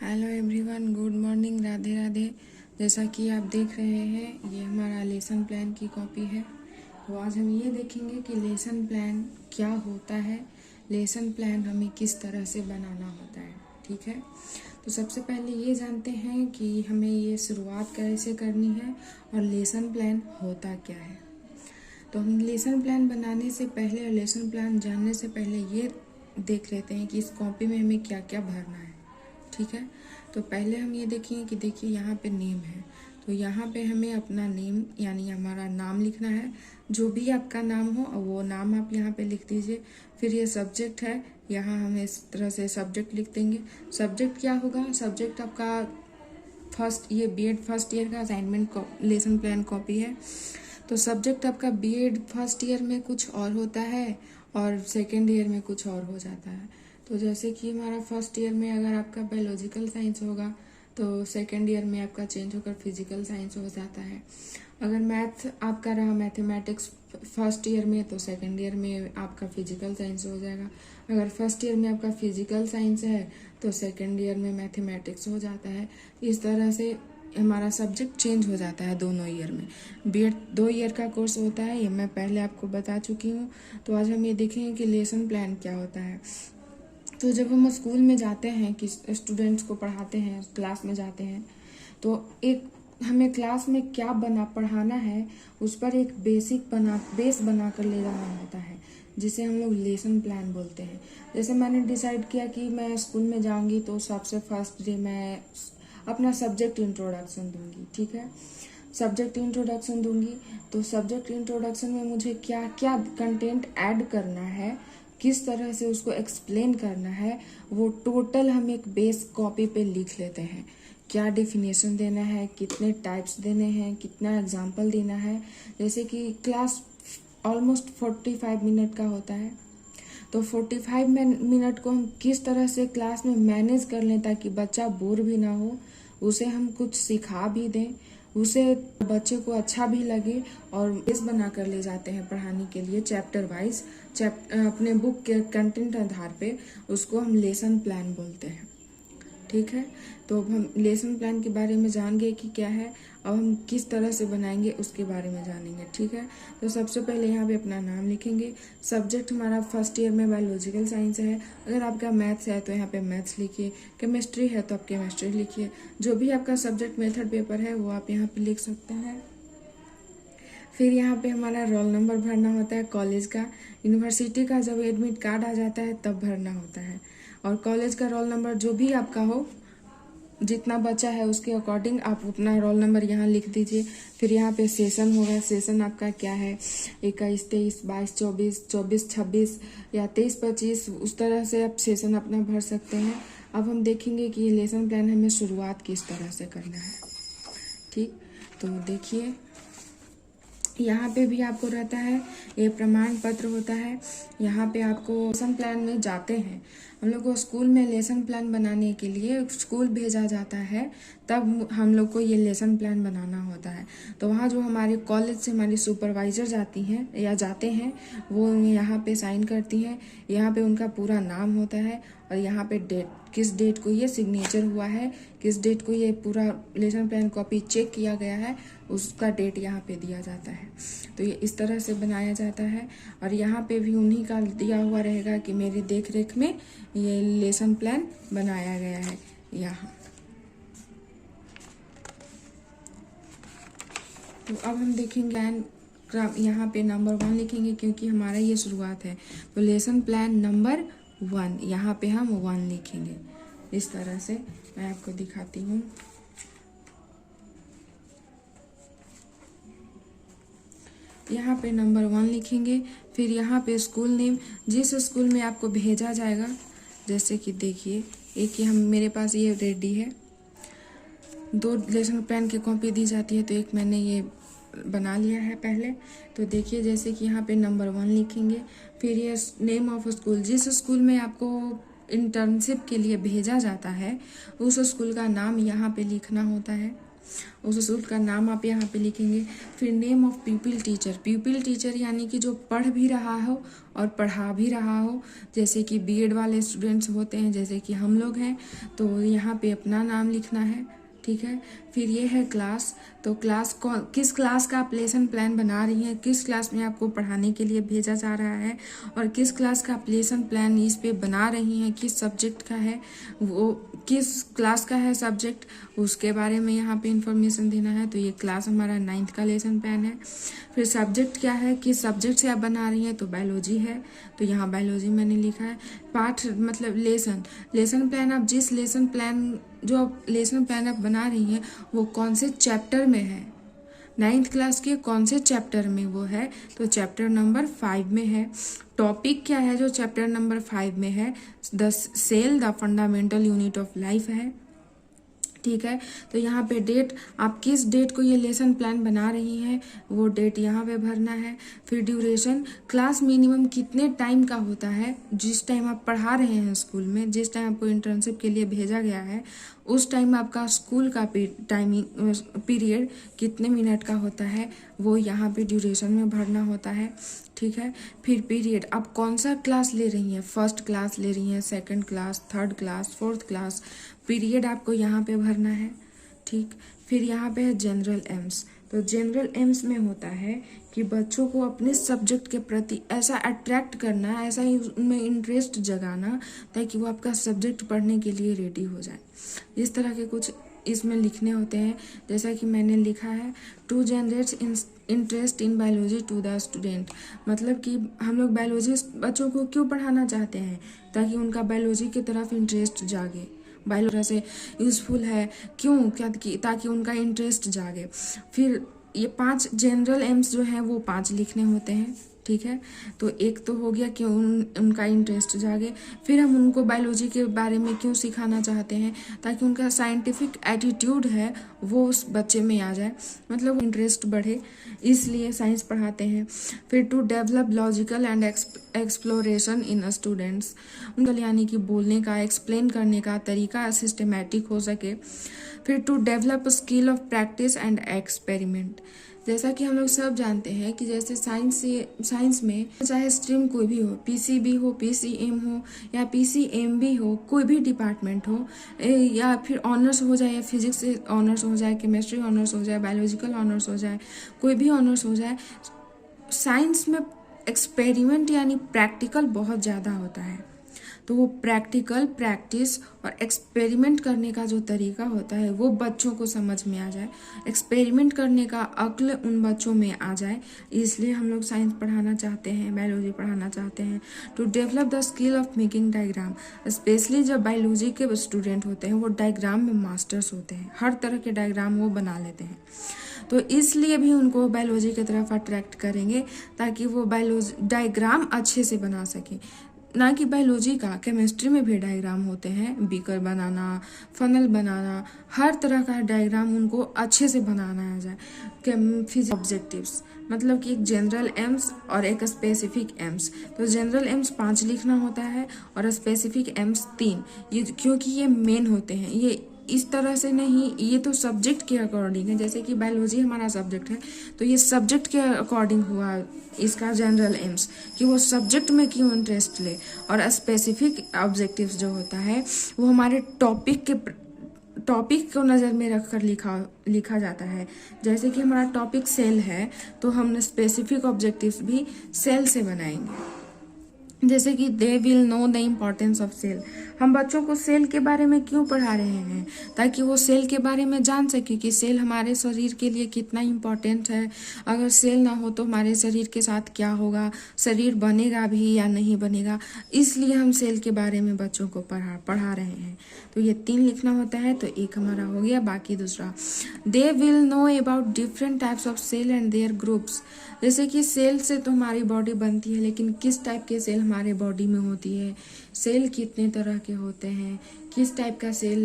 Hello everyone, good morning, Radhe Radhe. जैसा कि आप देख रहे हैं, ये हमारा लेसन प्लान की कॉपी है। तो आज हम ये देखेंगे कि लेसन प्लान क्या होता है, लेसन प्लान हमें किस तरह से बनाना होता है। ठीक है, तो सबसे पहले ये जानते हैं कि हमें ये शुरुआत कैसे करनी है और लेसन प्लान होता क्या है। तो हम लेसन प्लान बनाने से पहले और लेसन प्लान जानने से पहले ये देख लेते हैं कि इस कॉपी में हमें क्या क्या भरना है। ठीक है, तो पहले हम ये देखेंगे कि देखिए यहाँ पे नेम है, तो यहाँ पे हमें अपना नेम यानी हमारा नाम लिखना है। जो भी आपका नाम हो वो नाम आप यहाँ पे लिख दीजिए। फिर ये सब्जेक्ट है, यहाँ हम इस तरह से सब्जेक्ट लिख देंगे। सब्जेक्ट क्या होगा? सब्जेक्ट आपका ये बीएड फर्स्ट ईयर का असाइनमेंट लेसन प्लान कॉपी है। तो सब्जेक्ट आपका बीएड फर्स्ट ईयर में कुछ और होता है और सेकेंड ईयर में कुछ और हो जाता है। तो जैसे कि हमारा फर्स्ट ईयर में अगर आपका बायोलॉजिकल साइंस होगा तो सेकेंड ईयर में आपका चेंज होकर फिजिकल साइंस हो जाता है। अगर मैथ आपका रहा मैथमेटिक्स फर्स्ट ईयर में तो सेकेंड ईयर में आपका फिजिकल साइंस हो जाएगा। अगर फर्स्ट ईयर में आपका फिजिकल साइंस है तो सेकेंड ईयर में मैथमेटिक्स हो जाता है। इस तरह से हमारा सब्जेक्ट चेंज हो जाता है दोनों ईयर में। बीएड 2 ईयर का कोर्स होता है, ये मैं पहले आपको बता चुकी हूँ। तो आज हम ये देखेंगे कि लेसन प्लान क्या होता है। तो जब हम स्कूल में जाते हैं कि स्टूडेंट्स को पढ़ाते हैं, क्लास में जाते हैं, तो एक हमें क्लास में क्या पढ़ाना है उस पर एक बेस बना कर ले जाना होता है, जिसे हम लोग लेसन प्लान बोलते हैं। जैसे मैंने डिसाइड किया कि मैं स्कूल में जाऊंगी तो सबसे फर्स्ट डे मैं अपना सब्जेक्ट इंट्रोडक्शन दूंगी। ठीक है, सब्जेक्ट इंट्रोडक्शन दूंगी तो सब्जेक्ट इंट्रोडक्शन में मुझे क्या क्या कंटेंट ऐड करना है, किस तरह से उसको एक्सप्लेन करना है, वो टोटल हम एक बेस कॉपी पे लिख लेते हैं। क्या डेफिनेशन देना है, कितने टाइप्स देने हैं, कितना एग्जाम्पल देना है। जैसे कि क्लास ऑलमोस्ट 45 मिनट का होता है, तो 45 मिनट को हम किस तरह से क्लास में मैनेज कर लें ताकि बच्चा बोर भी ना हो, उसे हम कुछ सिखा भी दें, उसे बच्चे को अच्छा भी लगे, और बेस बना कर ले जाते हैं पढ़ाने के लिए चैप्टर वाइज। अपने बुक के कंटेंट आधार पे उसको हम लेसन प्लान बोलते हैं। ठीक है, तो अब हम लेसन प्लान के बारे में जान गए कि क्या है। अब हम किस तरह से बनाएंगे उसके बारे में जानेंगे। ठीक है, तो सबसे पहले यहाँ पे अपना नाम लिखेंगे। सब्जेक्ट हमारा फर्स्ट ईयर में बायोलॉजिकल साइंस है। अगर आपका मैथ्स है तो यहाँ पे मैथ्स लिखिए, केमिस्ट्री है तो आप केमिस्ट्री लिखिए। जो भी आपका सब्जेक्ट मेथड पेपर है वो आप यहाँ पे लिख सकते हैं। फिर यहाँ पे हमारा रोल नंबर भरना होता है कॉलेज का। यूनिवर्सिटी का जब एडमिट कार्ड आ जाता है तब भरना होता है। और कॉलेज का रोल नंबर जो भी आपका हो, जितना बच्चा है उसके अकॉर्डिंग आप अपना रोल नंबर यहाँ लिख दीजिए। फिर यहाँ पे सेशन होगा, सेशन आपका क्या है, 21, 23, 22, 24, 24, 26 या 23, 25, उस तरह से आप सेशन अपना भर सकते हैं। अब हम देखेंगे कि ये लेसन प्लान हमें शुरुआत किस तरह से करना है। ठीक, तो देखिए यहाँ पे भी आपको रहता है, ये प्रमाण पत्र होता है। यहाँ पे आपको लेसन प्लान में जाते हैं, हम लोग को स्कूल में लेसन प्लान बनाने के लिए स्कूल भेजा जाता है, तब हम लोग को ये लेसन प्लान बनाना होता है। तो वहाँ जो हमारे कॉलेज से हमारी सुपरवाइजर जाती हैं या जाते हैं, वो यहाँ पे साइन करती हैं। यहाँ पे उनका पूरा नाम होता है और यहाँ पे डेट, किस डेट को ये सिग्नेचर हुआ है, किस डेट को ये पूरा लेसन प्लान कॉपी चेक किया गया है, उसका डेट यहाँ पे दिया जाता है। तो ये इस तरह से बनाया जाता है। और यहाँ पे भी उन्हीं का दिया हुआ रहेगा कि मेरी देख रेख में ये लेसन प्लान बनाया गया है यहाँ। तो अब हम देखेंगे यहाँ पे नंबर 1 लिखेंगे क्योंकि हमारा ये शुरुआत है। तो लेसन प्लान नंबर 1, यहाँ पे हम 1 लिखेंगे। इस तरह से मैं आपको दिखाती हूँ। यहाँ पे नंबर 1 लिखेंगे। फिर यहाँ पे स्कूल नेम, जिस स्कूल में आपको भेजा जाएगा। जैसे कि देखिए, एक ही मेरे पास ये रेडी है, 2 लेसन प्लान की कॉपी दी जाती है, तो एक मैंने ये बना लिया है पहले। तो देखिए जैसे कि यहाँ पे नंबर 1 लिखेंगे। फिर ये नेम ऑफ स्कूल, जिस स्कूल में आपको इंटर्नशिप के लिए भेजा जाता है उस स्कूल का नाम यहाँ पे लिखना होता है। उस स्कूल का नाम आप यहाँ पे लिखेंगे। फिर नेम ऑफ प्यूपिल टीचर, प्यूपिल टीचर यानी कि जो पढ़ भी रहा हो और पढ़ा भी रहा हो, जैसे कि बीएड वाले स्टूडेंट्स होते हैं, जैसे कि हम लोग हैं, तो यहाँ पे अपना नाम लिखना है, ठीक है। फिर ये है क्लास, तो क्लास किस क्लास का आप लेसन प्लान बना रही हैं, किस क्लास में आपको पढ़ाने के लिए भेजा जा रहा है, और किस क्लास का आप लेसन प्लान इस पे बना रही हैं, किस सब्जेक्ट का है, वो किस क्लास का है सब्जेक्ट, उसके बारे में यहाँ पे इंफॉर्मेशन देना है। तो ये क्लास हमारा 9th का लेसन प्लान है। फिर सब्जेक्ट क्या है, किस सब्जेक्ट से आप बना रही हैं, तो बायोलॉजी है, तो यहाँ बायोलॉजी मैंने लिखा है। पाठ मतलब लेसन प्लान, आप जिस लेसन प्लान आप बना रही हैं वो कौन से चैप्टर में है, 9th क्लास के कौन से चैप्टर में वो है, तो चैप्टर नंबर 5 में है। टॉपिक क्या है जो चैप्टर नंबर 5 में है, the cell the fundamental unit of life है, ठीक है। तो यहाँ पे डेट, आप किस डेट को ये लेसन प्लान बना रही हैं वो डेट यहाँ पे भरना है। फिर ड्यूरेशन, क्लास मिनिमम कितने टाइम का होता है, जिस टाइम आप पढ़ा रहे हैं स्कूल में, जिस टाइम आपको इंटर्नशिप के लिए भेजा गया है उस टाइम आपका स्कूल का पीरियड कितने मिनट का होता है वो यहाँ पे ड्यूरेशन में भरना होता है, ठीक है। फिर पीरियड, आप कौन सा क्लास ले रही हैं, फर्स्ट क्लास ले रही हैं, second class, third class, fourth class, period आपको यहाँ पे भरना है, ठीक। फिर यहाँ पे है जनरल एम्स, तो जनरल एम्स में होता है कि बच्चों को अपने सब्जेक्ट के प्रति ऐसा अट्रैक्ट करना, ऐसा ही उनमें इंटरेस्ट जगाना ताकि वो आपका सब्जेक्ट पढ़ने के लिए रेडी हो जाए। इस तरह के कुछ इसमें लिखने होते हैं, जैसा कि मैंने लिखा है, to generates interest in biology to the student, मतलब कि हम लोग बायोलॉजी बच्चों को क्यों पढ़ाना चाहते हैं, ताकि उनका बायोलॉजी की तरफ इंटरेस्ट जागे, बायोलॉजी से यूजफुल है क्यों, क्या ताकि उनका इंटरेस्ट जागे। फिर ये 5 जनरल एम्स जो हैं वो 5 लिखने होते हैं, ठीक है। तो एक तो हो गया कि उनका इंटरेस्ट जागे। फिर हम उनको बायोलॉजी के बारे में क्यों सिखाना चाहते हैं, ताकि उनका साइंटिफिक एटीट्यूड है वो उस बच्चे में आ जाए, मतलब इंटरेस्ट बढ़े, इसलिए साइंस पढ़ाते हैं। फिर to develop logical and exploration in students, उनका यानी कि बोलने का, एक्सप्लेन करने का तरीका सिस्टमेटिक हो सके। फिर to develop skill of practice and experiment, जैसा कि हम लोग सब जानते हैं कि जैसे साइंस में चाहे स्ट्रीम कोई भी हो, पीसीबी हो, पीसीएम हो या पीसीएमबी हो, कोई भी डिपार्टमेंट हो, या फिर ऑनर्स हो जाए, या फिजिक्स से ऑनर्स हो जाए, केमिस्ट्री ऑनर्स हो जाए, बायोलॉजिकल ऑनर्स हो जाए, कोई भी ऑनर्स हो जाए, साइंस में एक्सपेरिमेंट यानी प्रैक्टिकल बहुत ज़्यादा होता है। तो वो प्रैक्टिकल, प्रैक्टिस और एक्सपेरिमेंट करने का जो तरीका होता है वो बच्चों को समझ में आ जाए, एक्सपेरिमेंट करने का अक्ल उन बच्चों में आ जाए, इसलिए हम लोग साइंस पढ़ाना चाहते हैं, बायोलॉजी पढ़ाना चाहते हैं। To develop the skill of making diagram, especially जब बायोलॉजी के स्टूडेंट होते हैं वो डायग्राम में मास्टर्स होते हैं, हर तरह के डायग्राम वो बना लेते हैं, तो इसलिए भी उनको बायोलॉजी की तरफ अट्रैक्ट करेंगे ताकि वो बायोलॉजी डायग्राम अच्छे से बना सकें। ना कि बायोलॉजी का, केमिस्ट्री में भी डायग्राम होते हैं, बीकर बनाना, फनल बनाना, हर तरह का डायग्राम उनको अच्छे से बनाना आ जाए। फिजिक्स ऑब्जेक्टिव्स, मतलब कि एक जनरल एम्स और एक स्पेसिफिक एम्स, तो जनरल एम्स 5 लिखना होता है और स्पेसिफिक एम्स 3, ये क्योंकि ये मेन होते हैं, ये इस तरह से नहीं, ये तो सब्जेक्ट के अकॉर्डिंग है, जैसे कि बायोलॉजी हमारा सब्जेक्ट है तो ये सब्जेक्ट के अकॉर्डिंग हुआ इसका जनरल एम्स, कि वो सब्जेक्ट में क्यों इंटरेस्ट ले। और स्पेसिफिक ऑब्जेक्टिव्स जो होता है वो हमारे टॉपिक को नज़र में रखकर लिखा जाता है। जैसे कि हमारा टॉपिक सेल है तो हम स्पेसिफिक ऑब्जेक्टिव्स भी सेल से बनाएंगे, जैसे कि they will know the importance of cell, हम बच्चों को सेल के बारे में क्यों पढ़ा रहे हैं, ताकि वो सेल के बारे में जान सके कि सेल हमारे शरीर के लिए कितना इम्पोर्टेंट है, अगर सेल ना हो तो हमारे शरीर के साथ क्या होगा, शरीर बनेगा भी या नहीं बनेगा, इसलिए हम सेल के बारे में बच्चों को पढ़ा रहे हैं। तो ये 3 लिखना होता है, तो एक हमारा हो गया, बाकी दूसरा they will know about different types of cell and their groups, जैसे कि सेल से तो हमारी बॉडी बनती है, लेकिन किस टाइप के सेल हमारे बॉडी में होती है, सेल कितने तरह के होते हैं, किस टाइप का सेल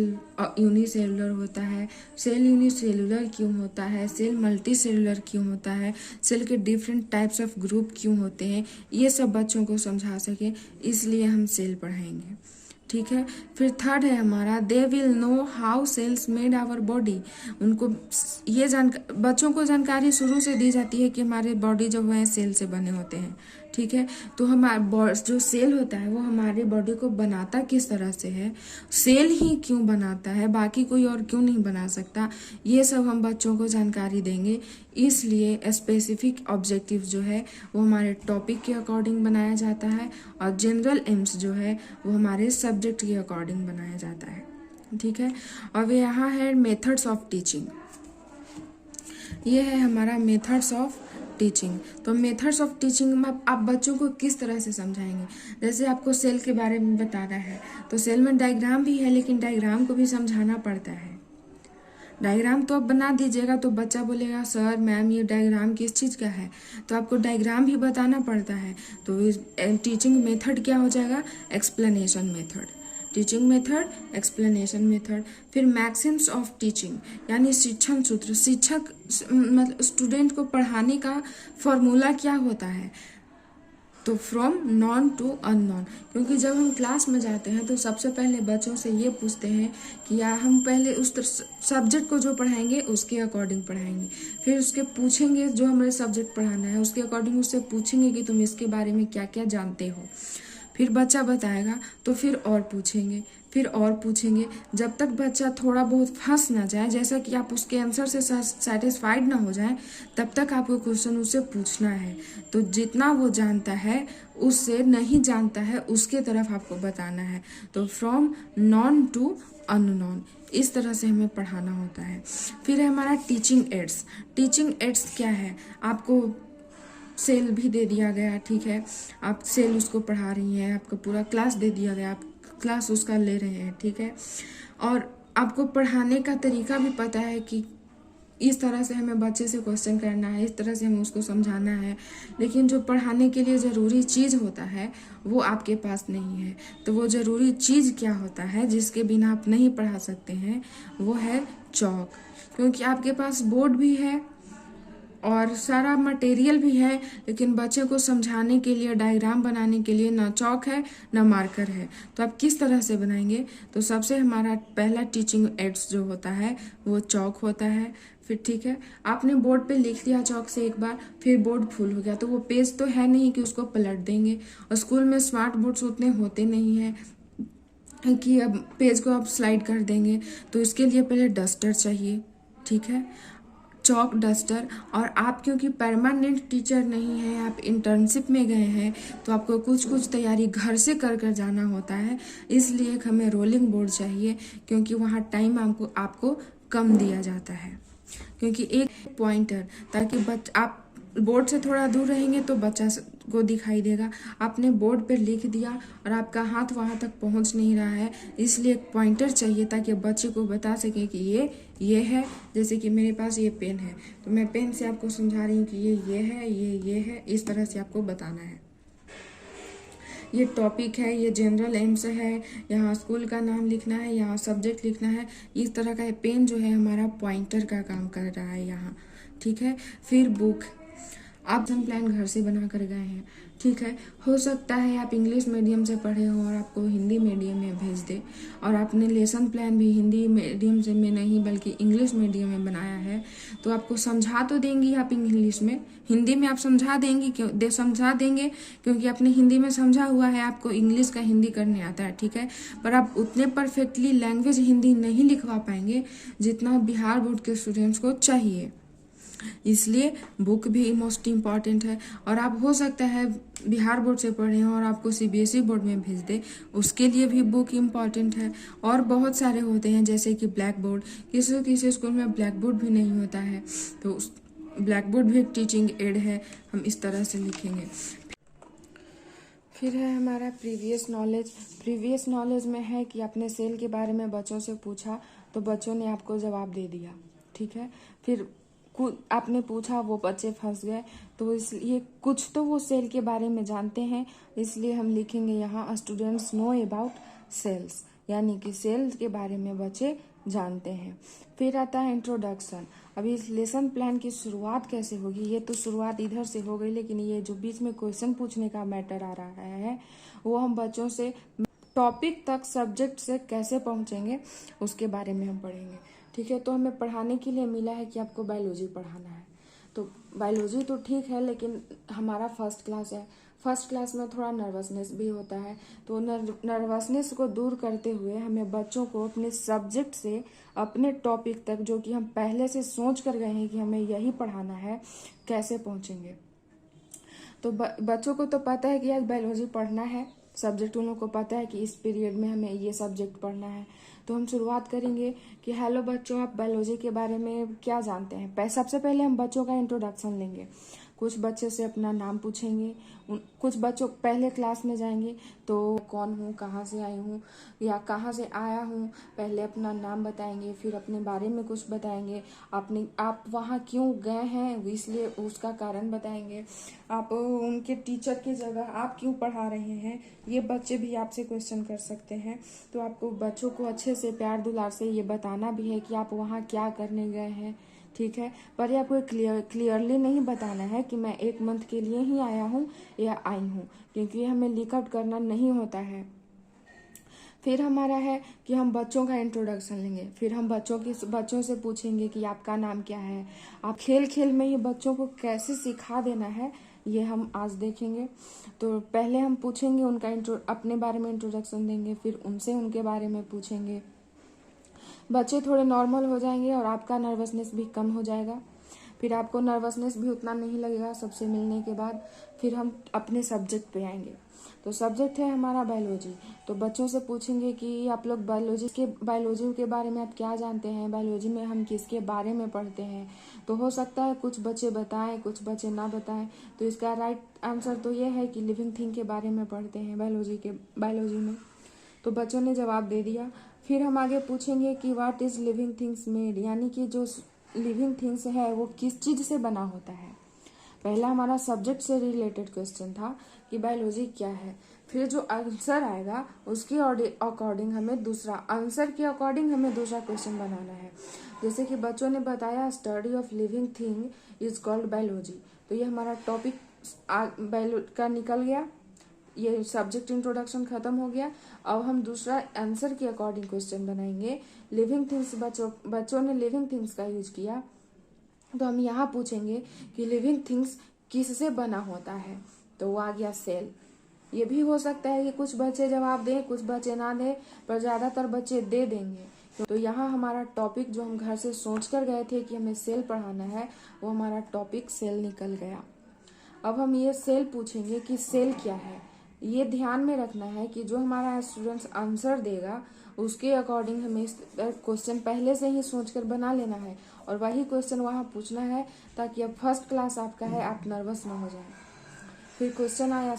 यूनिसेलुलर होता है, सेल यूनिसेलुलर क्यों होता है, सेल मल्टी सेलुलर क्यों होता है, सेल के डिफरेंट टाइप्स ऑफ ग्रुप क्यों होते हैं, ये सब बच्चों को समझा सके, इसलिए हम सेल पढ़ाएंगे। ठीक है। फिर थर्ड है हमारा they will know how cells made our body. उनको ये बच्चों को जानकारी शुरू से दी जाती है कि हमारे बॉडी जो है सेल से बने होते हैं, ठीक है। तो हमारा जो सेल होता है वो हमारी बॉडी को बनाता किस तरह से है, सेल ही क्यों बनाता है, बाकी कोई और क्यों नहीं बना सकता, ये सब हम बच्चों को जानकारी देंगे। इसलिए स्पेसिफिक ऑब्जेक्टिव जो है वो हमारे टॉपिक के अकॉर्डिंग बनाया जाता है और जनरल एम्स जो है वो हमारे सब्जेक्ट के अकॉर्डिंग बनाया जाता है, ठीक है। और यहाँ है मेथड्स ऑफ टीचिंग। ये है हमारा मेथड्स ऑफ टीचिंग। तो मेथड्स ऑफ टीचिंग में आप बच्चों को किस तरह से समझाएंगे। जैसे आपको सेल के बारे में बताना है तो सेल में डायग्राम भी है, लेकिन डायग्राम को भी समझाना पड़ता है। डायग्राम तो आप बना दीजिएगा तो बच्चा बोलेगा सर मैम ये डायग्राम किस चीज़ का है, तो आपको डायग्राम भी बताना पड़ता है। तो इस टीचिंग मेथड क्या हो जाएगा, explanation method. Teaching method, explanation method. फिर मैक्सिम्स ऑफ टीचिंग यानी शिक्षण सूत्र। शिक्षक मतलब स्टूडेंट को पढ़ाने का फॉर्मूला क्या होता है, तो फ्रॉम नॉन टू अननोन। क्योंकि जब हम क्लास में जाते हैं तो सबसे पहले बच्चों से ये पूछते हैं कि या हम पहले उस सब्जेक्ट को जो पढ़ाएंगे उसके अकॉर्डिंग पढ़ाएंगे, फिर उसके पूछेंगे जो हमें सब्जेक्ट पढ़ाना है उसके अकॉर्डिंग उससे पूछेंगे कि तुम इसके बारे में क्या क्या जानते हो। फिर बच्चा बताएगा तो फिर और पूछेंगे, फिर और पूछेंगे, जब तक बच्चा थोड़ा बहुत फंस ना जाए, जैसा कि आप उसके आंसर से सेटिस्फाइड ना हो जाए, तब तक आपको क्वेश्चन उससे पूछना है। तो जितना वो जानता है उससे नहीं जानता है उसके तरफ आपको बताना है। तो फ्रॉम नॉन टू अननोन, इस तरह से हमें पढ़ाना होता है। फिर है हमारा टीचिंग एड्स। टीचिंग एड्स क्या है, आपको सेल भी दे दिया गया, ठीक है, आप सेल उसको पढ़ा रही हैं, आपको पूरा क्लास दे दिया गया, आप क्लास उसका ले रहे हैं, ठीक है, और आपको पढ़ाने का तरीका भी पता है कि इस तरह से हमें बच्चे से क्वेश्चन करना है, इस तरह से हमें उसको समझाना है। लेकिन जो पढ़ाने के लिए ज़रूरी चीज़ होता है वो आपके पास नहीं है। तो वो ज़रूरी चीज़ क्या होता है जिसके बिना आप नहीं पढ़ा सकते हैं, वो है चॉक। क्योंकि आपके पास बोर्ड भी है और सारा मटेरियल भी है, लेकिन बच्चे को समझाने के लिए, डायग्राम बनाने के लिए ना चॉक है ना मार्कर है। तो आप किस तरह से बनाएंगे, तो सबसे हमारा पहला टीचिंग एड्स जो होता है वो चॉक होता है। फिर ठीक है, आपने बोर्ड पे लिख दिया चॉक से एक बार, फिर बोर्ड फुल हो गया तो वो पेज तो है नहीं कि उसको पलट देंगे। और स्कूल में स्मार्ट बोर्ड्स उतने होते नहीं हैं कि अब पेज को आप स्लाइड कर देंगे। तो इसके लिए पहले डस्टर चाहिए, ठीक है, चॉक, डस्टर। और आप क्योंकि परमानेंट टीचर नहीं हैं, आप इंटर्नशिप में गए हैं, तो आपको कुछ तैयारी घर से कर कर जाना होता है। इसलिए एक हमें रोलिंग बोर्ड चाहिए, क्योंकि वहाँ टाइम आपको कम दिया जाता है। क्योंकि एक पॉइंटर, ताकि आप बोर्ड से थोड़ा दूर रहेंगे तो बच्चा को दिखाई देगा। आपने बोर्ड पर लिख दिया और आपका हाथ वहाँ तक पहुँच नहीं रहा है, इसलिए एक पॉइंटर चाहिए ताकि बच्चे को बता सके कि ये है। जैसे कि मेरे पास ये पेन है तो मैं पेन से आपको समझा रही हूँ कि ये है, ये है, इस तरह से आपको बताना है। ये टॉपिक है, ये जनरल एम्स है, यहाँ स्कूल का नाम लिखना है, यहाँ सब्जेक्ट लिखना है। इस तरह का पेन जो है हमारा पॉइंटर का काम कर रहा है यहाँ, ठीक है। फिर बुक, आप लेसन प्लान घर से बना कर गए हैं, ठीक है। हो सकता है आप इंग्लिश मीडियम से पढ़े हो और आपको हिंदी मीडियम में भेज दे, और आपने लेसन प्लान भी हिंदी मीडियम से में नहीं बल्कि इंग्लिश मीडियम में बनाया है। तो आपको समझा तो देंगी आप इंग्लिश में, हिंदी में आप समझा देंगे क्योंकि आपने हिंदी में समझा हुआ है, आपको इंग्लिश का हिंदी करने आता है, ठीक है। पर आप उतने परफेक्टली लैंग्वेज हिंदी नहीं लिखवा पाएंगे जितना बिहार बोर्ड के स्टूडेंट्स को चाहिए। इसलिए बुक भी मोस्ट इम्पॉर्टेंट है। और आप हो सकता है बिहार बोर्ड से पढ़े हो और आपको सीबीएसई बोर्ड में भेज दे, उसके लिए भी बुक इम्पॉर्टेंट है। और बहुत सारे होते हैं जैसे कि ब्लैक बोर्ड, किसी स्कूल में ब्लैक बोर्ड भी नहीं होता है, तो ब्लैक बोर्ड भी एक टीचिंग एड है, हम इस तरह से लिखेंगे। फिर है हमारा प्रीवियस नॉलेज। प्रीवियस नॉलेज में है कि आपने सेल के बारे में बच्चों से पूछा तो बच्चों ने आपको जवाब दे दिया, ठीक है। फिर आपने पूछा, वो बच्चे फंस गए, तो इसलिए कुछ तो वो सेल के बारे में जानते हैं, इसलिए हम लिखेंगे यहाँ स्टूडेंट्स नो अबाउट सेल्स, यानी कि सेल्स के बारे में बच्चे जानते हैं। फिर आता है इंट्रोडक्शन। अभी इस लेसन प्लान की शुरुआत कैसे होगी, ये तो शुरुआत इधर से हो गई, लेकिन ये जो बीच में क्वेश्चन पूछने का मैटर आ रहा है वो हम बच्चों से टॉपिक तक सब्जेक्ट से कैसे पहुंचेंगे उसके बारे में हम पढ़ेंगे। ठीक है, तो हमें पढ़ाने के लिए मिला है कि आपको बायोलॉजी पढ़ाना है। तो बायोलॉजी तो ठीक है, लेकिन हमारा फर्स्ट क्लास है। फर्स्ट क्लास में थोड़ा नर्वसनेस भी होता है, तो नर्वसनेस को दूर करते हुए हमें बच्चों को अपने सब्जेक्ट से अपने टॉपिक तक, जो कि हम पहले से सोच कर गए हैं कि हमें यही पढ़ाना है, कैसे पहुंचेंगे। तो बच्चों को तो पता है कि आज बायोलॉजी पढ़ना है, सब्जेक्ट उन लोगों को पता है कि इस पीरियड में हमें ये सब्जेक्ट पढ़ना है। तो हम शुरुआत करेंगे कि हेलो बच्चों, आप बायोलॉजी के बारे में क्या जानते हैं। सबसे पहले हम बच्चों का इंट्रोडक्शन लेंगे। कुछ बच्चे से अपना नाम पूछेंगे। कुछ बच्चों पहले क्लास में जाएंगे तो कौन हूँ, कहाँ से आई हूँ या कहाँ से आया हूँ, पहले अपना नाम बताएंगे, फिर अपने बारे में कुछ बताएंगे। आप वहाँ क्यों गए हैं इसलिए उसका कारण बताएंगे। आप उनके टीचर की जगह आप क्यों पढ़ा रहे हैं, ये बच्चे भी आपसे क्वेश्चन कर सकते हैं। तो आपको बच्चों को अच्छे से प्यार दुलार से ये बताना भी है कि आप वहाँ क्या करने गए हैं। ठीक है, पर ये आपको क्लियरली नहीं बताना है कि मैं 1 मंथ के लिए ही आया हूँ या आई हूँ, क्योंकि हमें लीक आउट करना नहीं होता है। फिर हमारा है कि हम बच्चों का इंट्रोडक्शन लेंगे। फिर हम बच्चों से पूछेंगे कि आपका नाम क्या है। आप खेल खेल में ये बच्चों को कैसे सिखा देना है, ये हम आज देखेंगे। तो पहले हम पूछेंगे उनका अपने बारे में इंट्रोडक्शन देंगे, फिर उनसे उनके बारे में पूछेंगे। बच्चे थोड़े नॉर्मल हो जाएंगे और आपका नर्वसनेस भी कम हो जाएगा। फिर आपको नर्वसनेस भी उतना नहीं लगेगा सबसे मिलने के बाद। फिर हम अपने सब्जेक्ट पे आएंगे। तो सब्जेक्ट है हमारा बायोलॉजी। तो बच्चों से पूछेंगे कि आप लोग बायोलॉजी के बारे में आप क्या जानते हैं, बायोलॉजी में हम किसके बारे में पढ़ते हैं। तो हो सकता है कुछ बच्चे बताएं, कुछ बच्चे ना बताएं। तो इसका राइट आंसर तो ये है कि लिविंग थिंग के बारे में पढ़ते हैं बायोलॉजी में। तो बच्चों ने जवाब दे दिया। फिर हम आगे पूछेंगे कि what is living things made, यानी कि जो लिविंग थिंग्स है वो किस चीज से बना होता है। पहला हमारा सब्जेक्ट से रिलेटेड क्वेश्चन था कि बायोलॉजी क्या है। फिर जो आंसर आएगा उसके अकॉर्डिंग हमें दूसरा क्वेश्चन बनाना है। जैसे कि बच्चों ने बताया study of living thing is called biology. तो ये हमारा टॉपिक बायो का निकल गया, ये सब्जेक्ट इंट्रोडक्शन खत्म हो गया। अब हम दूसरा आंसर के अकॉर्डिंग क्वेश्चन बनाएंगे। लिविंग थिंग्स, बच्चों ने लिविंग थिंग्स का यूज किया, तो हम यहाँ पूछेंगे कि लिविंग थिंग्स किससे बना होता है। तो वो आ गया सेल। ये भी हो सकता है कि कुछ बच्चे जवाब दें, कुछ बच्चे ना दें, पर ज्यादातर बच्चे दे देंगे। तो यहाँ हमारा टॉपिक जो हम घर से सोच कर गए थे कि हमें सेल पढ़ाना है, वो हमारा टॉपिक सेल निकल गया। अब हम ये सेल पूछेंगे कि सेल क्या है। ये ध्यान में रखना है कि जो हमारा स्टूडेंट्स आंसर देगा उसके अकॉर्डिंग हमें क्वेश्चन पहले से ही सोचकर बना लेना है और वही क्वेश्चन वहाँ पूछना है, ताकि अब फर्स्ट क्लास आपका है, आप नर्वस ना हो जाए। फिर क्वेश्चन आया,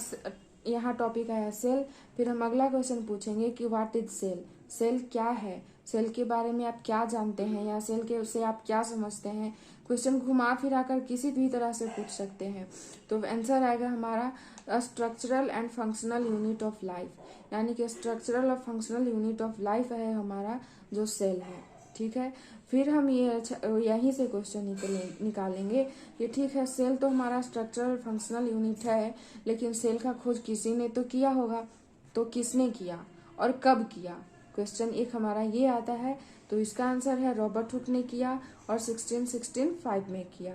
यहाँ टॉपिक आया सेल। फिर हम अगला क्वेश्चन पूछेंगे कि व्हाट इज सेल, सेल क्या है, सेल के बारे में आप क्या जानते हैं या सेल के से आप क्या समझते हैं। क्वेश्चन घुमा फिरा कर किसी भी तरह से पूछ सकते हैं। तो आंसर आएगा हमारा structural and functional unit of life, यानी कि स्ट्रक्चरल और फंक्शनल यूनिट ऑफ लाइफ है हमारा जो सेल है। ठीक है, फिर हम ये यहीं से क्वेश्चन निकालेंगे कि ठीक है, सेल तो हमारा स्ट्रक्चरल फंक्शनल यूनिट है, लेकिन सेल का खोज किसी ने तो किया होगा। तो किसने किया और कब किया, क्वेश्चन एक हमारा ये आता है। तो इसका आंसर है रॉबर्ट हुक ने किया और 1665 में किया।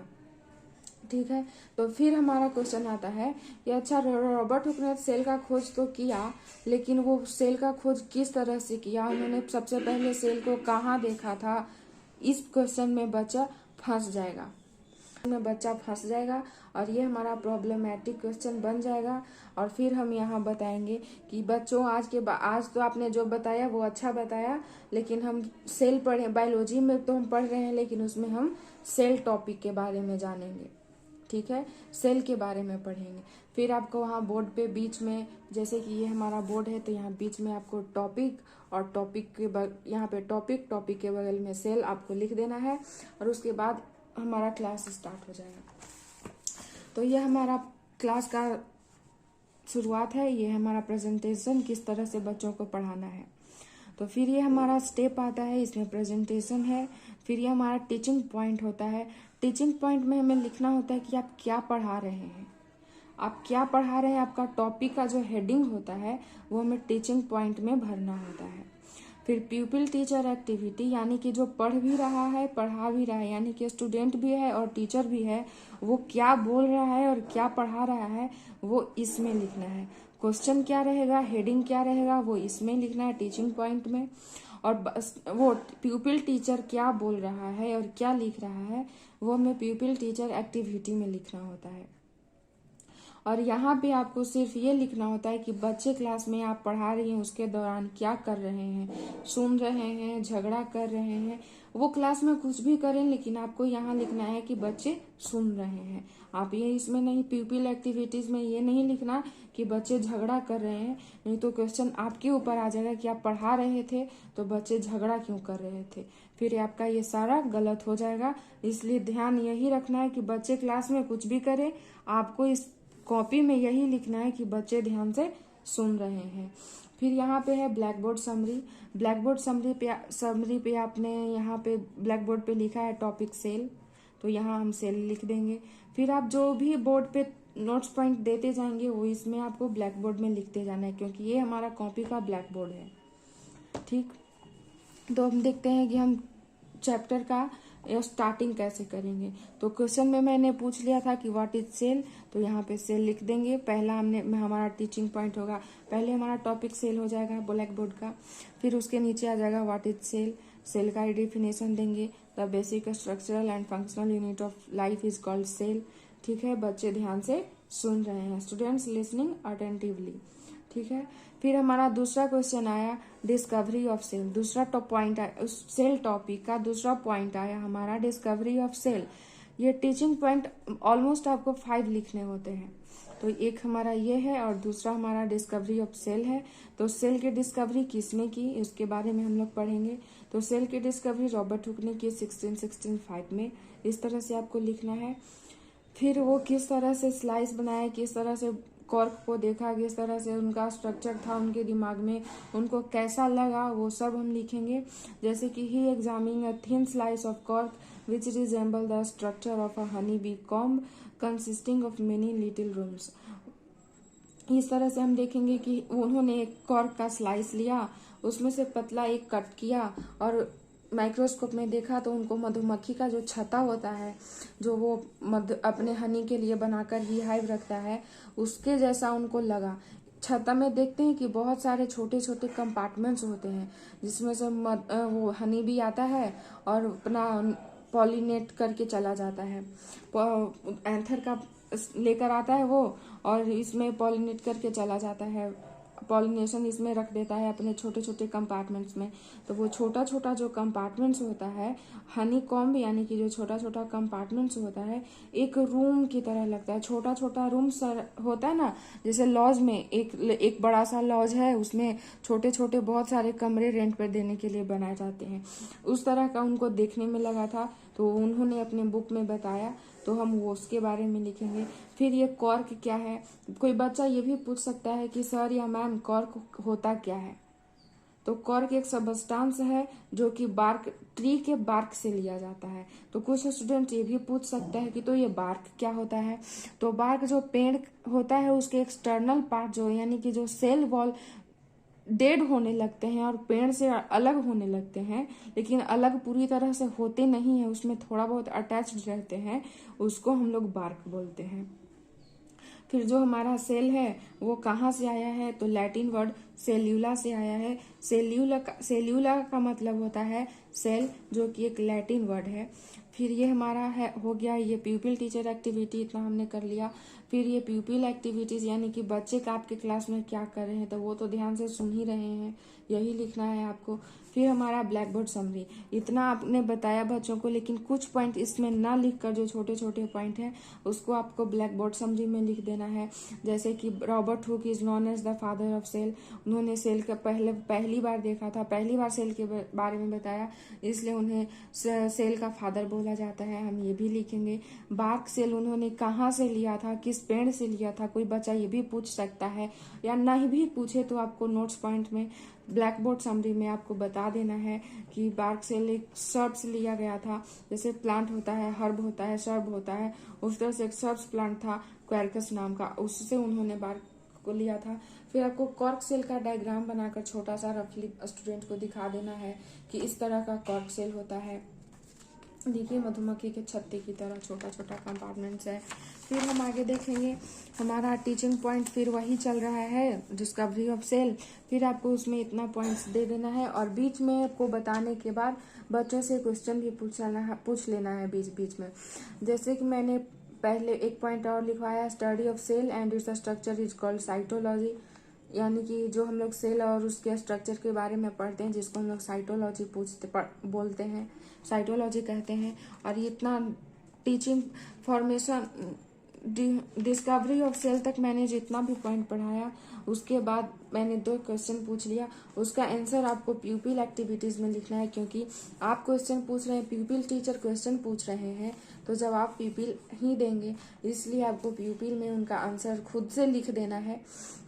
ठीक है, तो फिर हमारा क्वेश्चन आता है कि अच्छा, रॉबर्ट हुक ने सेल का खोज तो किया, लेकिन वो सेल का खोज किस तरह से किया, उन्होंने सबसे पहले सेल को कहाँ देखा था। इस क्वेश्चन में बच्चा फंस जाएगा और ये हमारा प्रॉब्लमेटिक क्वेश्चन बन जाएगा। और फिर हम यहाँ बताएंगे कि बच्चों आज तो आपने जो बताया वो अच्छा बताया, लेकिन हम सेल पढ़े, बायोलॉजी में तो हम पढ़ रहे हैं, लेकिन उसमें हम सेल टॉपिक के बारे में जानेंगे। ठीक है, सेल के बारे में पढ़ेंगे। फिर आपको वहाँ बोर्ड पे बीच में, जैसे कि ये हमारा बोर्ड है, तो यहाँ बीच में आपको टॉपिक और टॉपिक के यहाँ पे टॉपिक के बगल में सेल आपको लिख देना है और उसके बाद हमारा क्लास स्टार्ट हो जाएगा। तो ये हमारा क्लास का शुरुआत है, ये हमारा प्रेजेंटेशन किस तरह से बच्चों को पढ़ाना है। तो फिर ये हमारा स्टेप आता है, इसमें प्रेजेंटेशन है। फिर ये हमारा टीचिंग पॉइंट होता है। टीचिंग पॉइंट में हमें लिखना होता है कि आप क्या पढ़ा रहे हैं, आप क्या पढ़ा रहे हैं, आपका टॉपिक का जो हेडिंग होता है वो हमें टीचिंग पॉइंट में भरना होता है। फिर प्यूपिल टीचर एक्टिविटी, यानी कि जो पढ़ भी रहा है पढ़ा भी रहा है, यानी कि स्टूडेंट भी है और टीचर भी है, वो क्या बोल रहा है और क्या पढ़ा रहा है वो इसमें लिखना है। क्वेश्चन क्या रहेगा, हेडिंग क्या रहेगा, वो इसमें लिखना है टीचिंग पॉइंट में। और बस वो प्यूपिल टीचर क्या बोल रहा है और क्या लिख रहा है वो हमें प्यूपिल टीचर एक्टिविटी में लिखना होता है। और यहाँ पे आपको सिर्फ ये लिखना होता है कि बच्चे क्लास में आप पढ़ा रही हैं उसके दौरान क्या कर रहे हैं, सुन रहे हैं, झगड़ा कर रहे हैं, वो क्लास में कुछ भी करें, लेकिन आपको यहाँ लिखना है कि बच्चे सुन रहे हैं। आप ये इसमें नहीं, प्यूपिल एक्टिविटीज में ये नहीं लिखना कि बच्चे झगड़ा कर रहे हैं, नहीं तो क्वेश्चन आपके ऊपर आ जाएगा कि आप पढ़ा रहे थे तो बच्चे झगड़ा क्यों कर रहे थे, फिर आपका ये सारा गलत हो जाएगा। इसलिए ध्यान यही रखना है कि बच्चे क्लास में कुछ भी करें, आपको इस कॉपी में यही लिखना है कि बच्चे ध्यान से सुन रहे हैं। फिर यहाँ पे है black board summary. Black board summary पे आपने यहाँ पे ब्लैक बोर्ड पे लिखा है टॉपिक सेल, तो यहाँ हम सेल लिख देंगे। फिर आप जो भी बोर्ड पे नोट्स पॉइंट देते जाएंगे वो इसमें आपको ब्लैक बोर्ड में लिखते जाना है, क्योंकि ये हमारा कॉपी का ब्लैक बोर्ड है। ठीक, तो हम देखते हैं कि हम चैप्टर का स्टार्टिंग कैसे करेंगे। तो क्वेश्चन में मैंने पूछ लिया था कि व्हाट इज सेल, तो यहाँ पे सेल लिख देंगे। पहला हमारा टीचिंग पॉइंट होगा, पहले हमारा टॉपिक सेल हो जाएगा ब्लैक बोर्ड का, फिर उसके नीचे आ जाएगा व्हाट इज सेल। सेल का डिफिनेशन देंगे, the basic structural and functional unit of life is called cell. ठीक है, बच्चे ध्यान से सुन रहे हैं, स्टूडेंट्स लिसनिंग अटेंटिवली। ठीक है, फिर हमारा दूसरा क्वेश्चन आया डिस्कवरी ऑफ सेल। दूसरा पॉइंट आया, उस सेल टॉपिक का दूसरा पॉइंट आया हमारा डिस्कवरी ऑफ सेल। ये टीचिंग पॉइंट ऑलमोस्ट आपको 5 लिखने होते हैं, तो एक हमारा ये है और दूसरा हमारा डिस्कवरी ऑफ सेल है। तो सेल की डिस्कवरी किसने की उसके बारे में हम लोग पढ़ेंगे। तो सेल की डिस्कवरी रॉबर्ट हुक ने की 1665 में, इस तरह से आपको लिखना है। फिर वो किस तरह से स्लाइस बनाए, किस तरह से कॉर्क को देखा, किस तरह से उनका स्ट्रक्चर था उनके दिमाग में, उनको कैसा लगा, वो सब हम लिखेंगे। जैसे कि he examining a thin slice of cork which resemble the structure of a honey bee comb consisting of many little rooms. इस तरह से हम देखेंगे कि उन्होंने एक कॉर्क का स्लाइस लिया, उसमें से पतला एक कट किया और माइक्रोस्कोप में देखा तो उनको मधुमक्खी का जो छत्ता होता है, जो वो अपने हनी के लिए बनाकर ही हाइव रखता है, उसके जैसा उनको लगा। छत्ता में देखते हैं कि बहुत सारे छोटे छोटे कंपार्टमेंट्स होते हैं, जिसमें से वो हनी भी आता है और अपना पॉलिनेट करके चला जाता है। एंथर का लेकर आता है वो और इसमें पॉलिनेट करके चला जाता है, पॉलिनेशन इसमें रख देता है अपने छोटे छोटे कंपार्टमेंट्स में। तो वो छोटा छोटा जो कंपार्टमेंट्स होता है, हनी कॉम्ब यानी कि जो छोटा छोटा कंपार्टमेंट्स होता है, एक रूम की तरह लगता है। छोटा छोटा रूम होता है ना, जैसे लॉज में एक बड़ा सा लॉज है, उसमें छोटे छोटे बहुत सारे कमरे रेंट पर देने के लिए बनाए जाते हैं, उस तरह का उनको देखने में लगा था, तो उन्होंने अपने बुक में बताया, तो हम वो उसके बारे में लिखेंगे। फिर ये कॉर्क क्या है, कोई बच्चा ये भी पूछ सकता है कि सर या मैम कॉर्क होता क्या है। तो कॉर्क एक सबस्टांस है जो कि बार्क, ट्री के बार्क से लिया जाता है। तो कुछ स्टूडेंट ये भी पूछ सकते हैं कि तो ये बार्क क्या होता है। तो बार्क जो पेड़ होता है उसके एक्सटर्नल पार्ट जो यानी कि जो सेल वॉल डेड होने लगते हैं और पेड़ से अलग होने लगते हैं, लेकिन अलग पूरी तरह से होते नहीं है, उसमें थोड़ा बहुत अटैच्ड रहते हैं, उसको हम लोग बार्क बोलते हैं। फिर जो हमारा सेल है वो कहाँ से आया है, तो लैटिन वर्ड सेल्यूला से आया है। सेल्यूला का मतलब होता है सेल, जो कि एक लैटिन वर्ड है। फिर ये हमारा है हो गया ये प्यूपिल टीचर एक्टिविटी, इतना हमने कर लिया। फिर ये प्यूपिल एक्टिविटीज यानी कि बच्चे का आपके क्लास में क्या कर रहे हैं, तो वो तो ध्यान से सुन ही रहे हैं, यही लिखना है आपको। फिर हमारा ब्लैक बोर्ड समरी, इतना आपने बताया बच्चों को, लेकिन कुछ पॉइंट इसमें ना लिखकर जो छोटे छोटे पॉइंट हैं उसको आपको ब्लैक बोर्ड समरी में लिख देना है। जैसे कि Robert Hooke is known as the father of cell, उन्होंने सेल का पहली बार देखा था, पहली बार सेल के बारे में बताया, इसलिए उन्हें सेल का फादर बोला जाता है। हम ये भी लिखेंगे। बार्क सेल उन्होंने कहाँ से लिया था, किस पेड़ से लिया था, कोई बच्चा ये भी पूछ सकता है, या नहीं भी पूछे तो आपको नोट्स पॉइंट में ब्लैक बोर्ड समरी में आपको बता देना है कि बार्क सेल एक सर्ब से लिया गया था। जैसे प्लांट होता है, हर्ब होता है, सर्ब होता है, उस तरह से एक सर्ब प्लांट था क्वेरकस नाम का, उससे उन्होंने बार्क को लिया था। फिर आपको कॉर्क सेल का डायग्राम बनाकर छोटा सा रफली स्टूडेंट को दिखा देना है कि इस तरह का कॉर्क सेल होता है। देखिए मधुमक्खी के छत्ते की तरह छोटा छोटा कंपार्टमेंट्स है। फिर हम आगे देखेंगे, हमारा टीचिंग पॉइंट फिर वही चल रहा है, डिस्कवरी ऑफ सेल। फिर आपको उसमें इतना पॉइंट्स दे देना है और बीच में आपको बताने के बाद बच्चों से क्वेश्चन भी पूछ लेना है बीच बीच में। जैसे कि मैंने पहले एक पॉइंट और लिखवाया, study of cell and its structure is called cytology, यानी कि जो हम लोग सेल और उसके स्ट्रक्चर के बारे में पढ़ते हैं, जिसको हम लोग साइटोलॉजी बोलते हैं, साइटोलॉजी कहते हैं। और ये इतना teaching formation discovery of cell तक मैंने जितना भी पॉइंट पढ़ाया, उसके बाद मैंने 2 क्वेश्चन पूछ लिया, उसका आंसर आपको प्यूपिल एक्टिविटीज में लिखना है, क्योंकि आप क्वेश्चन पूछ रहे हैं, प्यूपिल टीचर क्वेश्चन पूछ रहे हैं, तो जवाब प्यूपिल ही देंगे, इसलिए आपको प्यूपिल में उनका आंसर खुद से लिख देना है।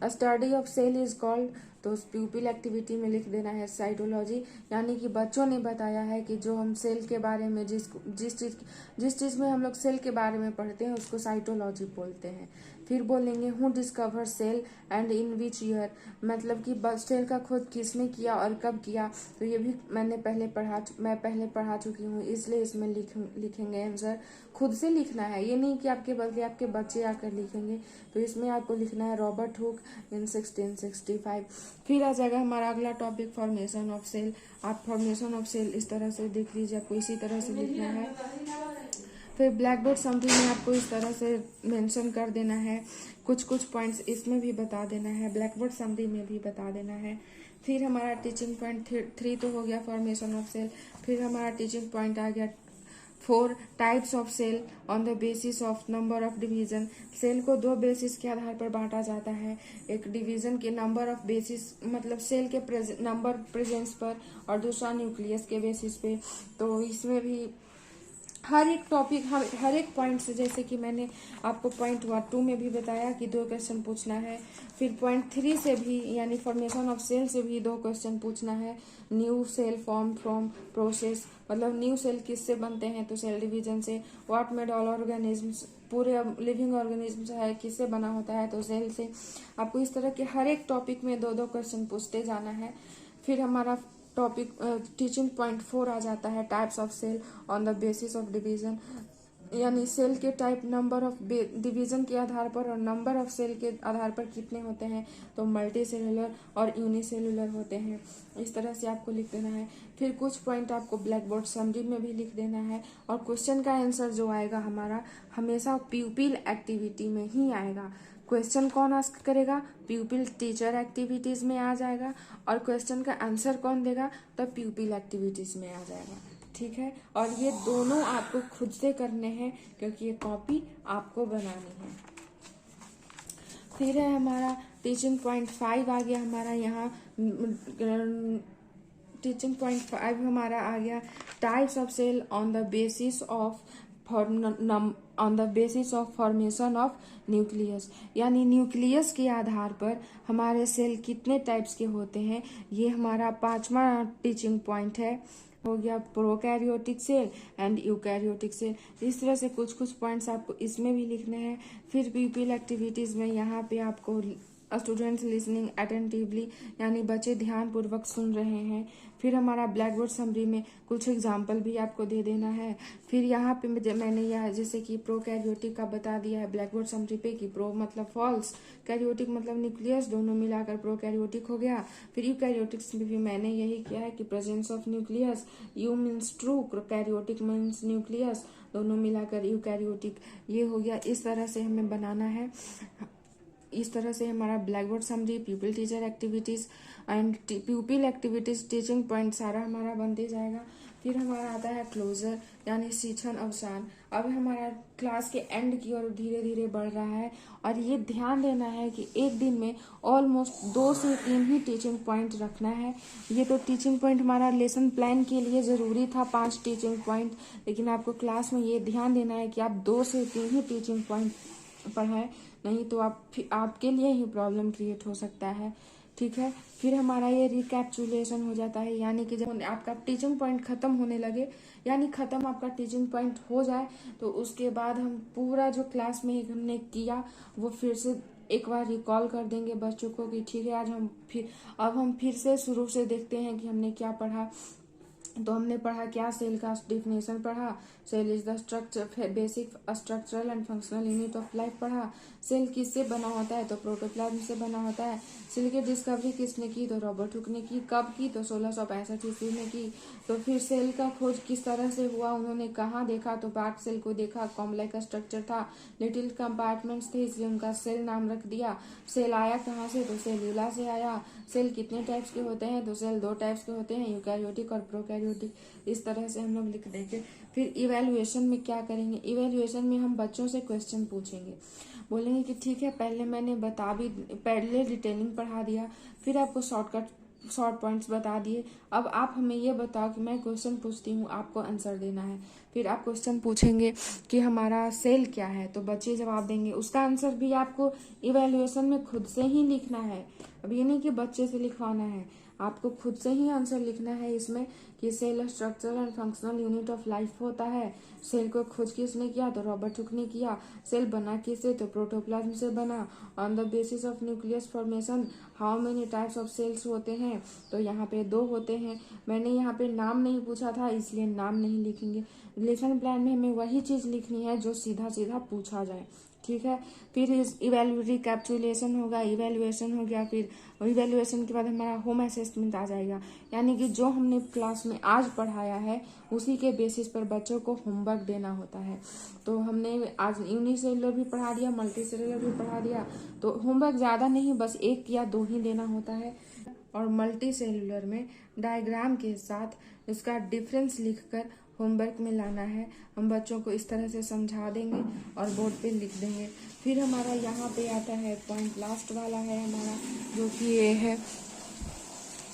Study of cell is called, तो उस प्यूपिल एक्टिविटी में लिख देना है साइटोलॉजी, यानी कि बच्चों ने बताया है कि जो हम सेल के बारे में जिस चीज में हम लोग सेल के बारे में पढ़ते हैं उसको साइटोलॉजी बोलते हैं। फिर बोलेंगे who discover cell and in which year, मतलब कि सेल का खोज किसने किया और कब किया, तो ये भी मैं पहले पढ़ा चुकी हूँ, इसलिए इसमें लिखेंगे आंसर खुद से लिखना है, ये नहीं कि आपके बदले आपके बच्चे आकर लिखेंगे। तो इसमें आपको लिखना है रॉबर्ट हुक इन 1665। फिर आ जाएगा हमारा अगला टॉपिक, फॉर्मेशन ऑफ सेल। आप फॉर्मेशन ऑफ सेल इस तरह से देख लीजिए, आपको इसी तरह से लिखना है। फिर ब्लैक बोर्ड समरी में आपको इस तरह से मेंशन कर देना है, कुछ पॉइंट्स इसमें भी बता देना है, ब्लैक बोर्ड समरी में भी बता देना है। फिर हमारा टीचिंग पॉइंट 3 तो हो गया फॉर्मेशन ऑफ सेल। फिर हमारा टीचिंग पॉइंट आ गया 4 types of cell on the basis of number of division. Cell को 2 बेसिस के आधार पर बांटा जाता है, एक डिवीजन के नंबर ऑफ बेसिस मतलब सेल के नंबर प्रेजेंस पर, और दूसरा न्यूक्लियस के बेसिस पे। तो इसमें भी हर एक टॉपिक हर एक पॉइंट से, जैसे कि मैंने आपको पॉइंट 2 में भी बताया कि 2 क्वेश्चन पूछना है, फिर पॉइंट 3 से भी यानी फॉर्मेशन ऑफ सेल से भी 2 क्वेश्चन पूछना है। New cell form from process, मतलब न्यू सेल किससे बनते हैं, तो सेल डिवीजन से। व्हाट मेड ऑल ऑर्गेनिजम्स, पूरे लिविंग ऑर्गेनिज्म है किससे बना होता है, तो सेल से। आपको इस तरह के हर एक टॉपिक में 2 क्वेश्चन पूछते जाना है। फिर हमारा टॉपिक टीचिंग पॉइंट 4 आ जाता है, types of cell on the basis of division, यानी सेल के टाइप नंबर ऑफ डिवीजन के आधार पर और नंबर ऑफ सेल के आधार पर कितने होते हैं, तो मल्टी सेलुलर और यूनिसेलुलर होते हैं। इस तरह से आपको लिख देना है। फिर कुछ पॉइंट आपको ब्लैक बोर्ड समरी में भी लिख देना है, और क्वेश्चन का आंसर जो आएगा हमारा हमेशा प्यूपिल एक्टिविटी में ही आएगा। क्वेश्चन कौन आस्क करेगा, प्यूपिल टीचर एक्टिविटीज में आ जाएगा, और क्वेश्चन का आंसर कौन देगा, तो प्यूपिल एक्टिविटीज में आ जाएगा। ठीक है, और ये दोनों आपको खुद से करने हैं, क्योंकि ये कॉपी आपको बनानी है। फिर है हमारा टीचिंग पॉइंट 5 आ गया हमारा यहाँ, टीचिंग पॉइंट 5 हमारा आ गया, types of cell on the basis of formation of nucleus, यानी न्यूक्लियस के आधार पर हमारे सेल कितने टाइप्स के होते हैं। ये हमारा 5वां टीचिंग पॉइंट है, हो गया prokaryotic cell and eukaryotic cell. इस तरह से कुछ पॉइंट्स आपको इसमें भी लिखने हैं। फिर प्यूपिल एक्टिविटीज में यहाँ पे आपको स्टूडेंट्स लिसनिंग अटेंटिवली, यानी बच्चे ध्यान पूर्वक सुन रहे हैं। फिर हमारा ब्लैक बोर्ड समरी में कुछ एग्जाम्पल भी आपको दे देना है। फिर यहाँ पे मैंने यह जैसे कि प्रोकैरियोटिक का बता दिया है ब्लैक बोर्ड समरी पे कि प्रो मतलब फॉल्स, कैरियोटिक मतलब न्यूक्लियस, दोनों मिलाकर प्रोकैरियोटिक हो गया। फिर यूकैरियोटिक्स में भी मैंने यही किया है कि presence of nucleus, you means true, karyotic means nucleus, दोनों मिलाकर यूकैरियोटिक, ये हो गया। इस तरह से हमें बनाना है। इस तरह से हमारा black board summary, प्यूपिल teacher activities and प्यूपिल activities teaching point सारा हमारा बनते जाएगा। फिर हमारा आता है क्लोजर यानी शिक्षण अवसान। अब हमारा क्लास के एंड की ओर धीरे धीरे बढ़ रहा है और ये ध्यान देना है कि एक दिन में ऑलमोस्ट 2 से 3 ही टीचिंग पॉइंट रखना है। ये तो टीचिंग पॉइंट हमारा लेसन प्लान के लिए ज़रूरी था 5 टीचिंग पॉइंट, लेकिन आपको क्लास में ये ध्यान देना है कि आप 2 से 3 ही टीचिंग पॉइंट पढ़ाएं, नहीं तो आपके लिए ही प्रॉब्लम क्रिएट हो सकता है। ठीक है, फिर हमारा ये रिकैप्चुलेशन हो जाता है, यानी कि जब आपका टीचिंग पॉइंट खत्म होने लगे, यानी खत्म आपका टीचिंग पॉइंट हो जाए, तो उसके बाद हम पूरा जो क्लास में हमने किया वो फिर से एक बार रिकॉल कर देंगे बच्चों को कि ठीक है आज हम फिर से शुरू से देखते हैं कि हमने क्या पढ़ा। तो हमने पढ़ा क्या, सेल का डिफिनेशन पढ़ा, cell is the structure basic structural and functional unit of life पढ़ा, सेल किससे बना होता है तो प्रोटोप्लाज्म से बना होता है, सेल की डिस्कवरी किसने की तो रॉबर्ट हुक ने की, कब की तो 1665 ईस्वी में की। तो फिर सेल का खोज किस तरह से हुआ, उन्होंने कहाँ देखा तो बार्क सेल को देखा, कॉम्प्लेक्स स्ट्रक्चर था, लिटिल कंपार्टमेंट्स थे इसलिए उनका सेल नाम रख दिया। सेल आया कहाँ से तो सेल्यूला से आया। सेल कितने टाइप्स के होते हैं तो सेल 2 टाइप्स के होते हैं, यूकैरियोटिक और प्रोकैरियोटिक। इस तरह से हम लोग लिख देंगे। फिर इवैल्यूएशन में क्या करेंगे, इवैल्यूएशन में हम बच्चों से क्वेश्चन पूछेंगे, बोलेंगे कि ठीक है पहले डिटेलिंग पढ़ा दिया, फिर आपको शॉर्ट पॉइंट्स बता दिए, अब आप हमें ये बताओ कि मैं क्वेश्चन पूछती हूँ आपको आंसर देना है। फिर आप क्वेश्चन पूछेंगे कि हमारा सेल क्या है, तो बच्चे जवाब देंगे, उसका आंसर भी आपको इवैल्यूएशन में खुद से ही लिखना है। अब ये नहीं कि बच्चे से लिखवाना है, आपको खुद से ही आंसर लिखना है इसमें कि cell structural and functional unit of life होता है। सेल को खोज किसने किया तो रॉबर्ट हुक ने किया। सेल बना किससे तो प्रोटोप्लाज्म से बना। On the basis of nucleus formation how many types of cells होते हैं, तो यहाँ पे 2 होते हैं। मैंने यहाँ पे नाम नहीं पूछा था इसलिए नाम नहीं लिखेंगे। लेसन प्लान में हमें वही चीज लिखनी है जो सीधा सीधा पूछा जाए। ठीक है, फिर रिकैप्चुलेशन होगा, इवैल्यूएशन हो गया, फिर इवैल्यूएशन के बाद हमारा होम असेसमेंट आ जाएगा, यानी कि जो हमने क्लास में आज पढ़ाया है उसी के बेसिस पर बच्चों को होमवर्क देना होता है। तो हमने आज यूनिसेलुलर भी पढ़ा दिया, मल्टीसेलुलर भी पढ़ा दिया, तो होमवर्क ज़्यादा नहीं, बस 1 या 2 ही देना होता है। और मल्टी सेलुलर में डायग्राम के साथ इसका डिफरेंस लिखकर होमवर्क में लाना है। हम बच्चों को इस तरह से समझा देंगे और बोर्ड पे लिख देंगे। फिर हमारा यहाँ पे आता है पॉइंट लास्ट वाला है हमारा, जो कि ये है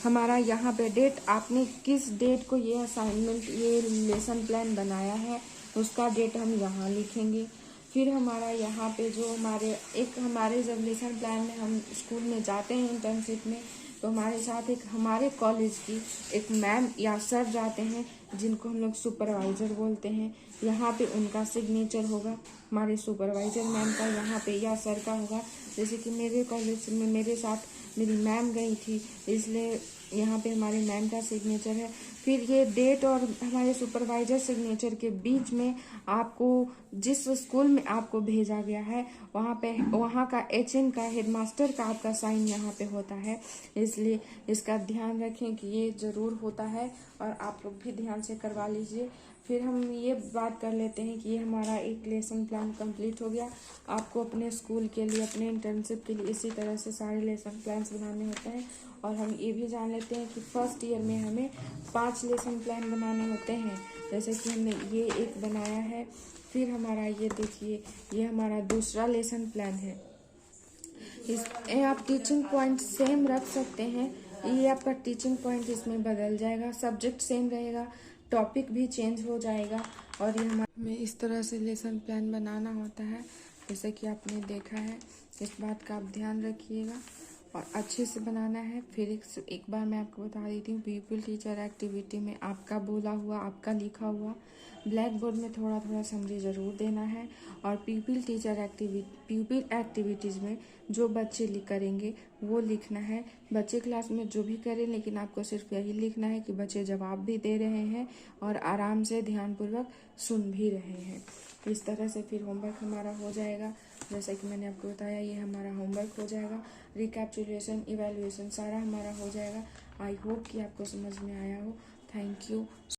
हमारा यहाँ पे डेट, आपने किस डेट को ये असाइनमेंट ये लेसन प्लान बनाया है उसका डेट हम यहाँ लिखेंगे। फिर हमारा यहाँ पे जो हमारे जब लेसन प्लान में हम स्कूल में जाते हैं इंटर्नशिप में, तो हमारे साथ हमारे कॉलेज की एक मैम या सर जाते हैं जिनको हम लोग सुपरवाइजर बोलते हैं। यहाँ पे उनका सिग्नेचर होगा, हमारे सुपरवाइजर मैम का यहाँ पे या सर का होगा। जैसे कि मेरे कॉलेज में मेरे साथ मेरी मैम गई थी, इसलिए यहाँ पे हमारे मैम का सिग्नेचर है। फिर ये डेट और हमारे सुपरवाइजर सिग्नेचर के बीच में आपको जिस स्कूल में आपको भेजा गया है वहाँ का HM का हेडमास्टर का आपका साइन यहाँ पे होता है, इसलिए इसका ध्यान रखें कि ये ज़रूर होता है और आप लोग भी ध्यान से करवा लीजिए। फिर हम ये बात कर लेते हैं कि ये हमारा एक लेसन प्लान कंप्लीट हो गया। आपको अपने स्कूल के लिए अपने इंटर्नशिप के लिए इसी तरह से सारे लेसन प्लान्स बनाने होते हैं। और हम ये भी जान लेते हैं कि फर्स्ट ईयर में हमें 5 लेसन प्लान बनाने होते हैं, जैसे कि हमने ये एक बनाया है। फिर हमारा ये देखिए, ये हमारा दूसरा लेसन प्लान है। आप टीचिंग पॉइंट सेम रख सकते हैं, ये आपका टीचिंग पॉइंट इसमें बदल जाएगा, सब्जेक्ट सेम रहेगा, टॉपिक भी चेंज हो जाएगा। और ये हमें इस तरह से लेसन प्लान बनाना होता है, जैसे कि आपने देखा है। इस बात का आप ध्यान रखिएगा और अच्छे से बनाना है। फिर एक बार मैं आपको बता देती हूँ, पीपल टीचर एक्टिविटी में आपका बोला हुआ, आपका लिखा हुआ ब्लैक बोर्ड में थोड़ा थोड़ा समरी ज़रूर देना है। और पीपल एक्टिविटीज़ में जो बच्चे करेंगे वो लिखना है। बच्चे क्लास में जो भी करें, लेकिन आपको सिर्फ यही लिखना है कि बच्चे जवाब भी दे रहे हैं और आराम से ध्यानपूर्वक सुन भी रहे हैं। इस तरह से फिर होमवर्क हमारा हो जाएगा। जैसा कि मैंने आपको बताया, ये हमारा होमवर्क हो जाएगा। रिकैप्चुलेशन, इवैल्यूएशन सारा हमारा हो जाएगा। आई होप कि आपको समझ में आया हो। Thank you.